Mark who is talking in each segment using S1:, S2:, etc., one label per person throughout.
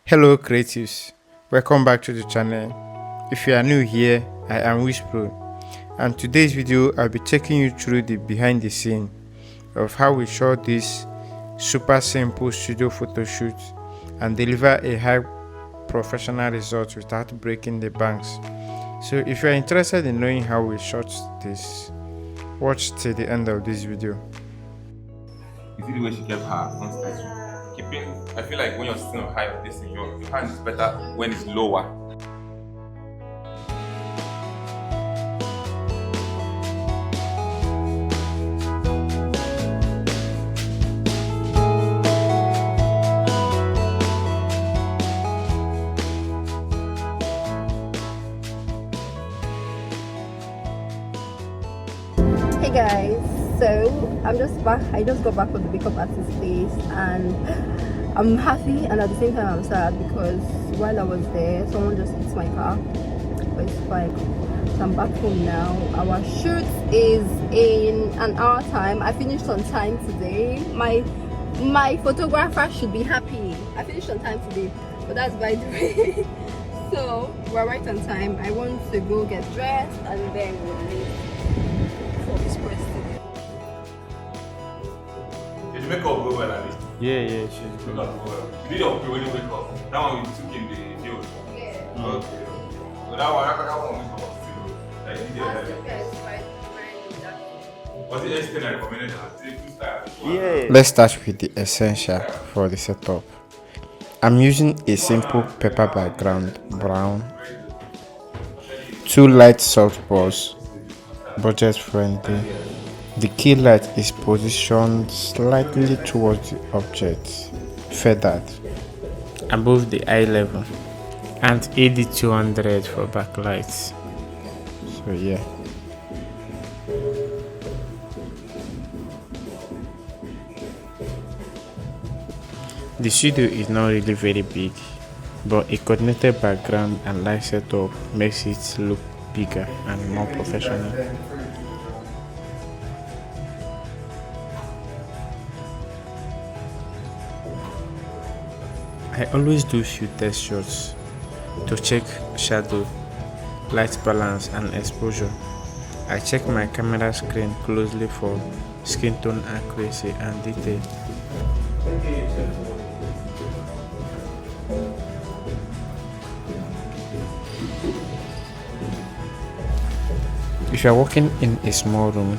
S1: Hello creatives, welcome back to the channel. If you are new here, I am Wishpro, and today's video I'll be taking you through the behind the scene of how we shot this super simple studio photo shoot and deliver a high professional result without breaking the banks. So if you are interested in knowing how we shot this, watch till the end of this video.
S2: You see the way she kept her on statue. Keeping, I feel like when you're sitting on high, this thing, your hand is better when it's lower.
S3: Hey guys, so I'm just back. I just got back from the makeup artist place and I'm happy and at the same time I'm sad because while I was there someone just hit my car, but it's fine. So I'm back home now. Our shoot is in an hour time. I finished on time today. My photographer should be happy. I finished on time today, but that's by the way. So we're right on time. I want to go get dressed and then we'll leave for this president.
S2: Did you make up go well, Ali?
S1: Yeah, she's
S2: You
S1: good.
S2: not go well. You did your pre-wedding wake up. That one you took in the field.
S3: Yeah.
S2: Okay. So that one we was still. Like, you did that. Was it anything I recommended?
S1: Yeah. Let's start with the essential for the setup. I'm using a simple paper background, brown, two light soft balls, budget friendly. The key light is positioned slightly towards the object, feathered, above the eye level, and AD200 for backlights. So yeah. The studio is not really very big, but a coordinated background and light setup makes it look bigger and more professional. I always do few test shots to check shadow, light balance and exposure. I check my camera screen closely for skin tone accuracy and detail. If you are working in a small room,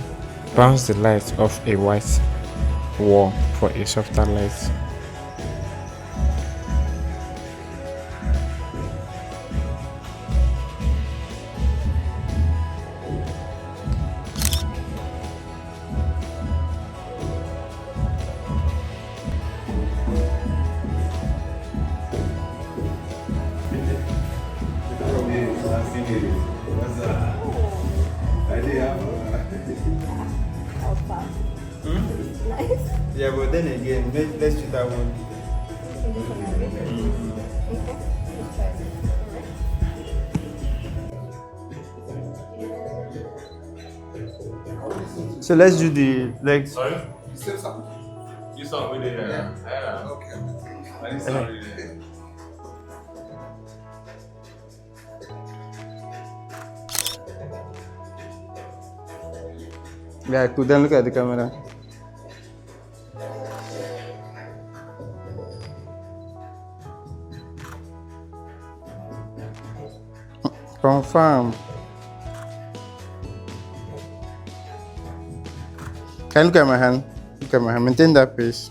S1: bounce the light off a white wall for a softer light.
S3: Nice.
S1: Yeah, but then again, let's do that one. So let's do the legs.
S2: Sorry? You said something. You saw me there. Yeah. Okay. I didn't sound really there.
S1: Yeah, cool. Then look at the camera. Confirm. Can you look at my hand? Look at my hand. Maintain that pace.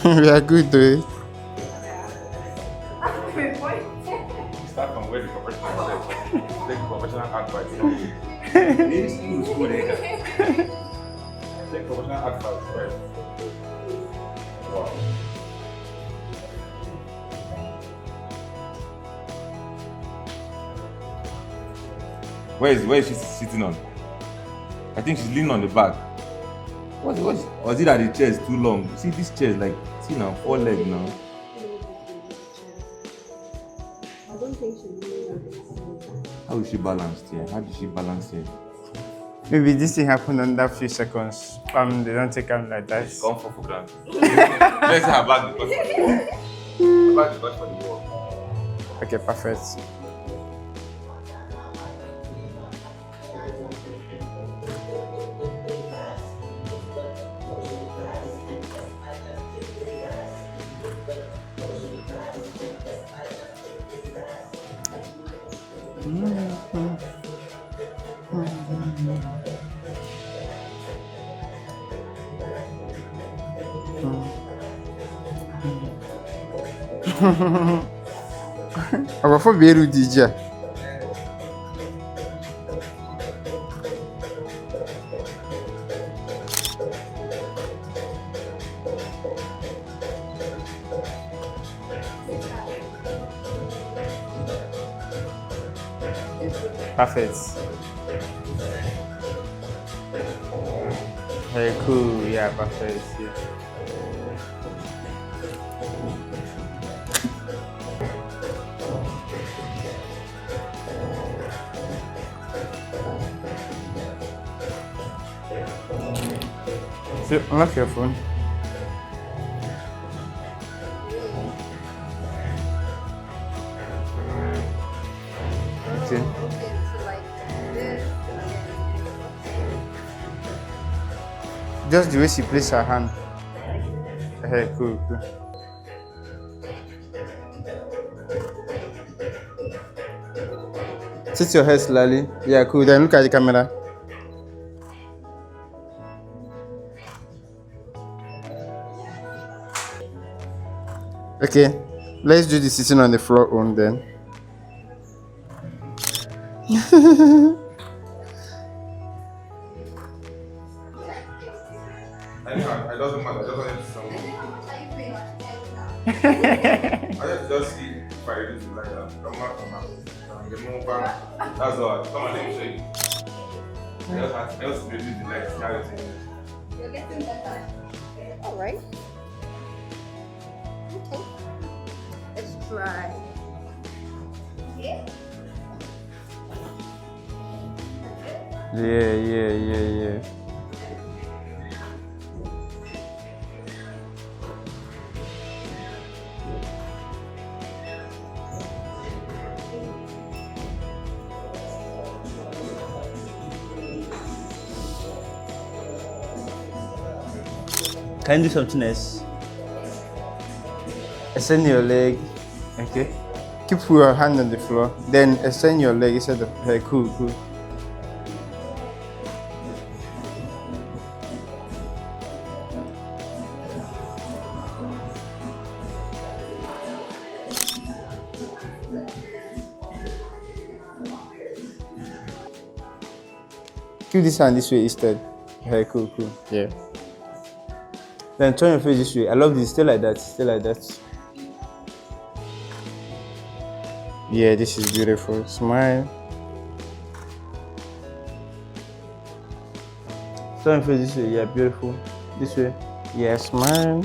S1: We are good though.
S2: Start from where the professional said. Take professional advice. Take professional advice first. Wow. Where is she sitting on? I think she's leaning on the back. What? Or is it that the chair is too long? See, this chair is like, see now, 4 legs now.
S3: I don't think she's really.
S2: How is she balanced here? How did she balance here?
S1: Maybe this thing happened under a few seconds. They don't take them like that.
S2: Come for granted. Let's say her bag is her bag is for the wall.
S1: Okay, perfect. Abafo beru DJ. Perfect. Very cool. Yeah, perfect. Yeah. So, unlock your phone. Okay.
S3: Okay, so like this.
S1: Just the way she placed her hand. Hey, cool. Sit your head slightly. Yeah, cool. Then look at the camera. Okay, let's do the sitting on the floor on then.
S2: Anyhow, it doesn't matter. I just wanted to I just see if I reduce it like that. Come on. The move back. That's all. Come on, let me show you. I just reduce the light. See how it is.
S3: You're getting better. All right. Okay. Let's try. Yeah.
S1: Yeah. Can you do something else? Extend your leg. Okay. Keep your hand on the floor. Then extend your leg instead of hey, cool. Keep this hand this way instead. Hey, cool. Yeah. Then turn your face this way. I love this. Stay like that. Yeah, this is beautiful. Smile. Turn your face this way. Yeah, beautiful. This way. Yeah, smile.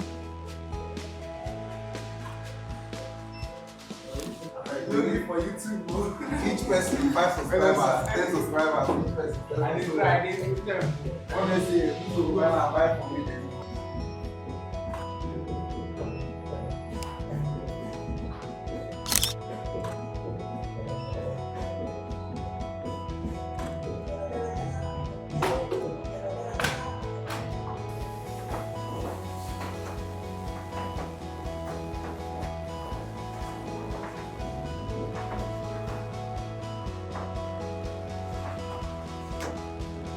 S4: Doing it for YouTube, bro. Each person 5 subscribers, 10 subscribers, each person. I need to honestly, people who are buy from me.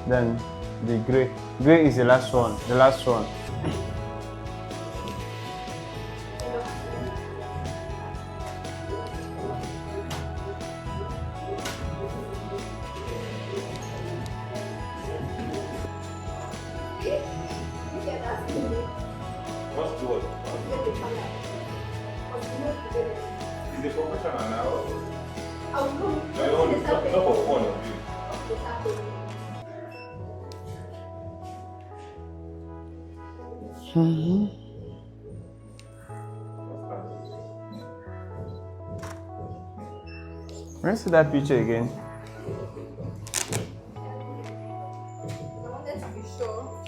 S1: Then the gray. Gray is the last one.
S2: What's the word? Is it professional now? No, it's not for fun.
S1: Let's see that picture again.
S3: I wanted to be sure.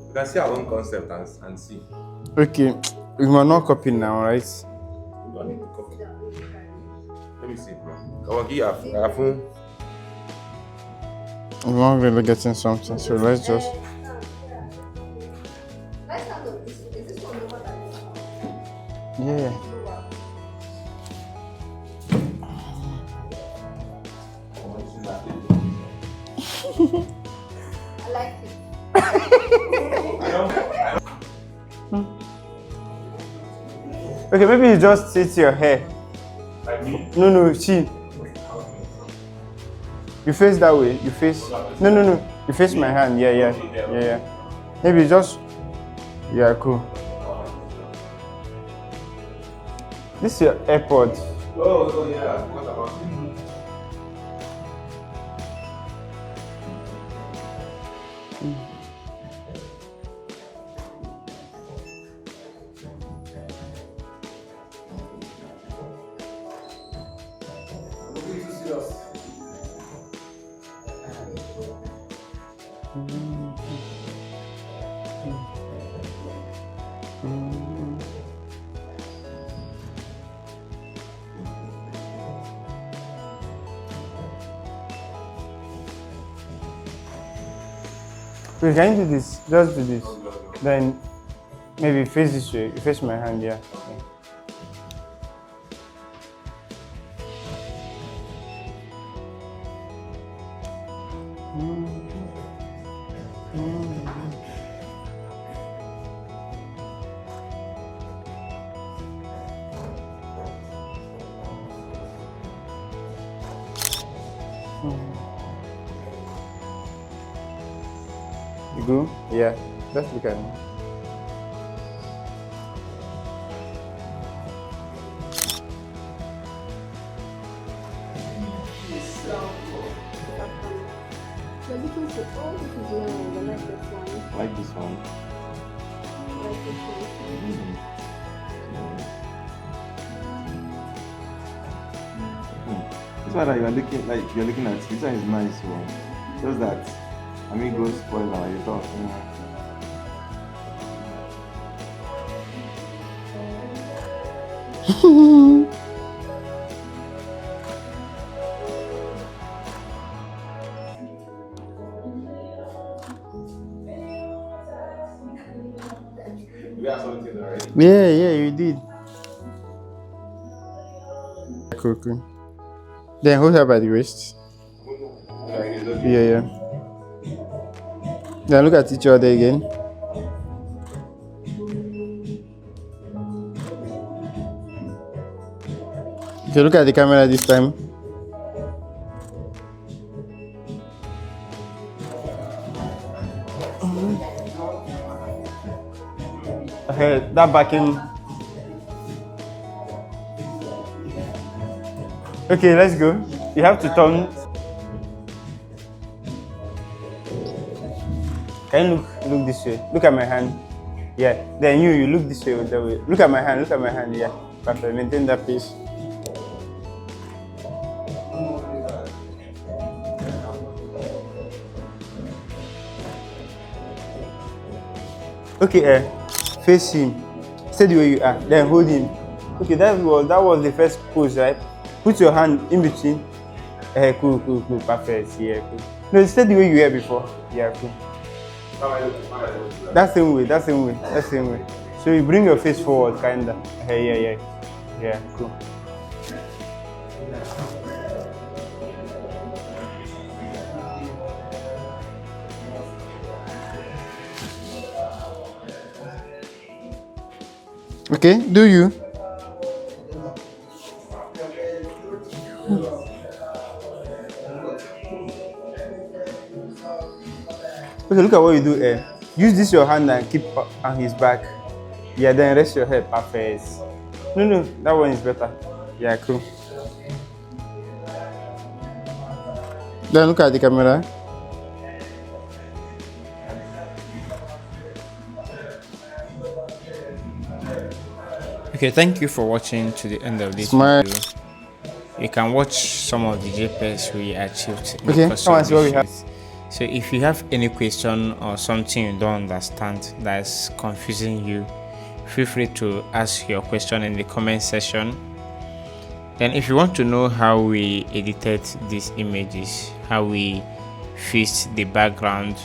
S2: You can see our own concept and see.
S1: Okay, we must not copy now, right?
S2: You don't need to copy. Let me see, bro. Kawaki, I have
S1: We're not really getting something, so let's just.
S3: Let's start on this. Is this one over that?
S1: Yeah.
S3: I like it.
S1: Okay, maybe you just sit your hair.
S2: like me.
S1: No, see. You face that way. You face. No. You face my hand. Yeah. Maybe just. Yeah, cool. This is your AirPod.
S2: Oh, yeah. What about you?
S4: Looking too serious.
S1: Wait, can you do this? Just do this. Then maybe face this way. You face my hand, yeah. Okay. You go? Yeah. Just look at me.
S3: You're looking to. Oh, this is nice. I like this one.
S2: I like this one.
S3: I like this one.
S2: This one that you're looking at, this one is nice one. Just that amigos spoil our you talk. We have something already.
S1: Yeah, you did. Cool. Then hold her by the waist. Yeah. Then look at each other again. Okay, look at the camera this time. Okay, that backing. Okay, let's go. You have to turn. Can you look this way? Look at my hand. Yeah. Then you look this way or that way. Look at my hand. Yeah. Perfect. Maintain that pace. Okay, face him. Stay the way you are. Then hold him. Okay, that was the first pose, right? Put your hand in between. Cool. Perfect. Yeah, cool. No, stay the way you were before. Yeah, cool. That same way. So you bring your face forward, kinda. Yeah, cool. Okay, do you? Okay, look at what you do here. Use this your hand and keep on his back. Yeah, then rest your head. Perfect. No, that one is better. Yeah, cool. Then look at the camera. Okay, thank you for watching to the end of this
S4: Smile.
S1: video. You can watch some of the JPEGs we achieved in
S4: Okay,
S1: the course
S4: come
S1: of
S4: and see what
S1: this
S4: we have.
S1: shoot. So if you have any question or something you don't understand that's confusing you, feel free to ask your question in the comment section. Then if you want to know how we edited these images, how we fixed the background,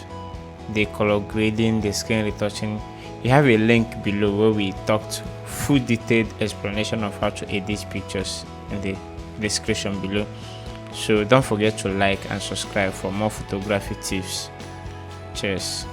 S1: the color grading, the screen retouching, you have a link below where we talked full detailed explanation of how to edit pictures in the description below. So don't forget to like and subscribe for more photography tips. Cheers.